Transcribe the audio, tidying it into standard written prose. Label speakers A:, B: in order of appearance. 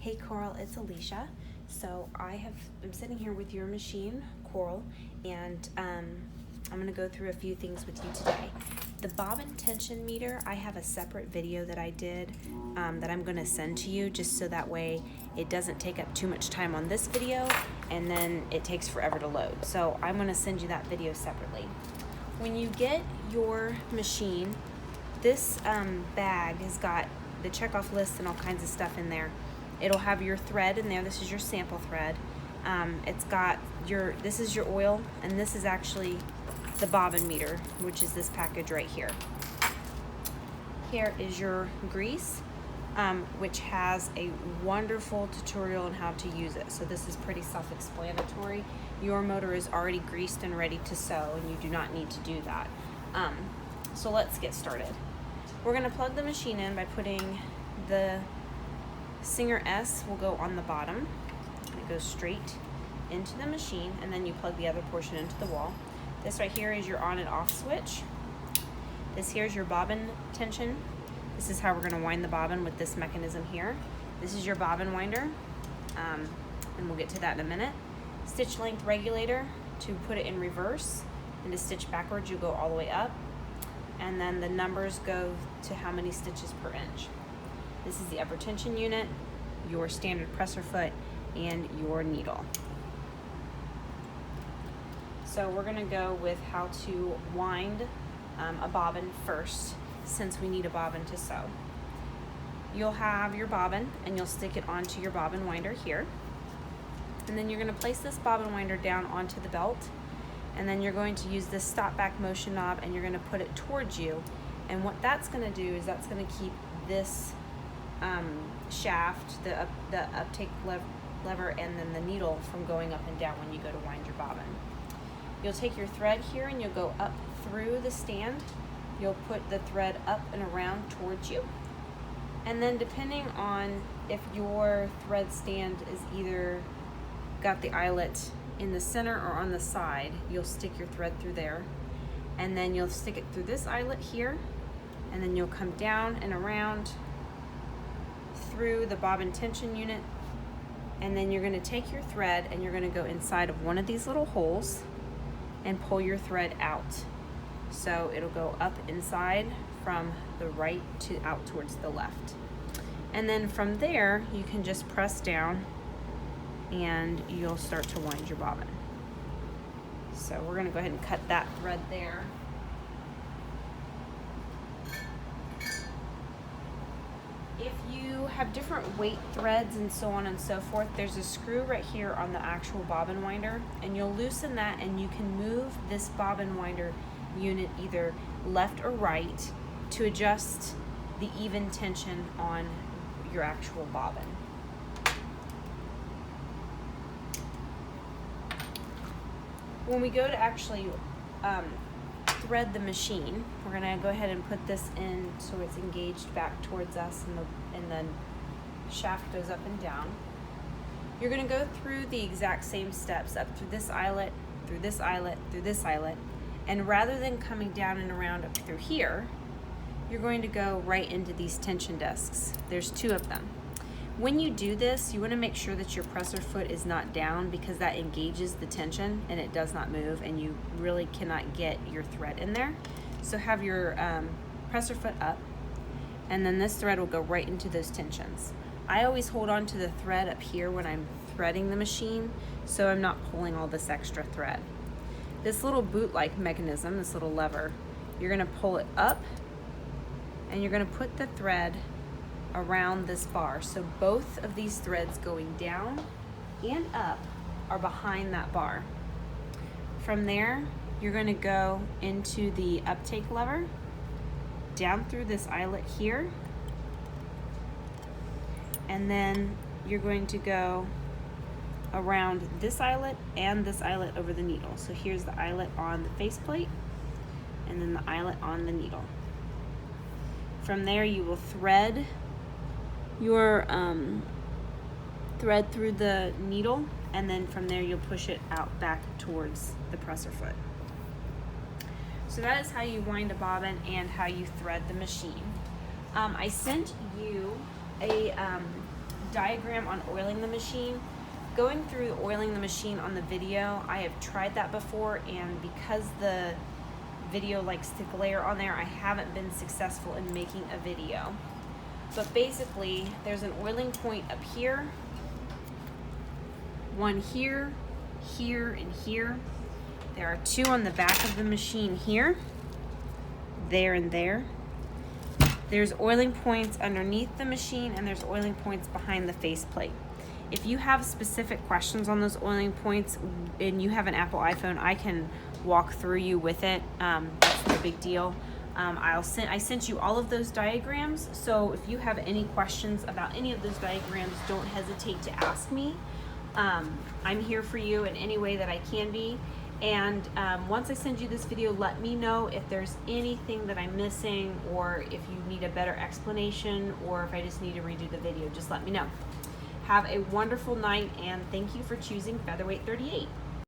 A: Hey Coral, it's Alicia. So I'm sitting here with your machine, Coral, and I'm going to go through a few things with you today. The bobbin tension meter, I have a separate video that I did that I'm going to send to you just so that way it doesn't take up too much time on this video and then it takes forever to load. So I'm going to send you that video separately. When you get your machine, this bag has got the checkoff list and all kinds of stuff in there. It'll have your thread in there. This is your sample thread. It's got this is your oil, and this is actually the bobbin meter, which is this package right here. Here is your grease, which has a wonderful tutorial on how to use it. So this is pretty self-explanatory. Your motor is already greased and ready to sew, and you do not need to do that. So let's get started. We're going to plug the machine in by putting the Singer S will go on the bottom. It goes straight into the machine, and then you plug the other portion into the wall. This right here is your on and off switch. This here is your bobbin tension. This is how we're going to wind the bobbin with this mechanism here. This is your bobbin winder, and we'll get to that in a minute. Stitch length regulator to put it in reverse, and to stitch backwards you go all the way up, and then the numbers go to how many stitches per inch. This is the upper tension unit, your standard presser foot, and your needle. So we're going to go with how to wind a bobbin first, since we need a bobbin to sew. You'll have your bobbin, and you'll stick it onto your bobbin winder here. And then you're going to place this bobbin winder down onto the belt, and then you're going to use this stop back motion knob, and you're going to put it towards you. And what that's going to do is that's going to keep this shaft, the uptake lever, and then the needle from going up and down when you go to wind your bobbin. You'll take your thread here and you'll go up through the stand. You'll put the thread up and around towards you. And then depending on if your thread stand is either got the eyelet in the center or on the side, you'll stick your thread through there. And then you'll stick it through this eyelet here, and then you'll come down and around through the bobbin tension unit, and then you're going to take your thread and you're going to go inside of one of these little holes and pull your thread out. So it'll go up inside from the right to out towards the left. And then from there you can just press down and you'll start to wind your bobbin. So we're going to go ahead and cut that thread there. If you have different weight threads and so on and so forth, there's a screw right here on the actual bobbin winder, and you'll loosen that and you can move this bobbin winder unit either left or right to adjust the even tension on your actual bobbin. When we go to actually thread the machine, we're going to go ahead and put this in so it's engaged back towards us, and the shaft goes up and down. You're going to go through the exact same steps up through this eyelet, through this eyelet, through this eyelet, and rather than coming down and around up through here, you're going to go right into these tension discs. There's two of them. When you do this, you want to make sure that your presser foot is not down, because that engages the tension and it does not move, and you really cannot get your thread in there. So have your presser foot up, and then this thread will go right into those tensions. I always hold on to the thread up here when I'm threading the machine, so I'm not pulling all this extra thread. This little boot-like mechanism, this little lever, you're going to pull it up, and you're going to put the thread around this bar. So both of these threads going down and up are behind that bar. From there, you're going to go into the uptake lever, down through this eyelet here, and then you're going to go around this eyelet and this eyelet over the needle. So here's the eyelet on the faceplate, and then the eyelet on the needle. From there, you will thread your thread through the needle, and then from there you'll push it out back towards the presser foot. So that is how you wind a bobbin and how you thread the machine. I sent you a diagram on oiling the machine. Going through oiling the machine on the video, I have tried that before, and because the video likes to glare on there, I haven't been successful in making a video. But basically, there's an oiling point up here, one here, here, and here. There are two on the back of the machine here, there and there. There's oiling points underneath the machine, and there's oiling points behind the faceplate. If you have specific questions on those oiling points and you have an Apple iPhone, I can walk through you with it. That's no big deal. I sent you all of those diagrams, so if you have any questions about any of those diagrams, don't hesitate to ask me. I'm here for you in any way that I can be. And once I send you this video, let me know if there's anything that I'm missing, or if you need a better explanation, or if I just need to redo the video. Just let me know. Have a wonderful night, and thank you for choosing Featherweight 38.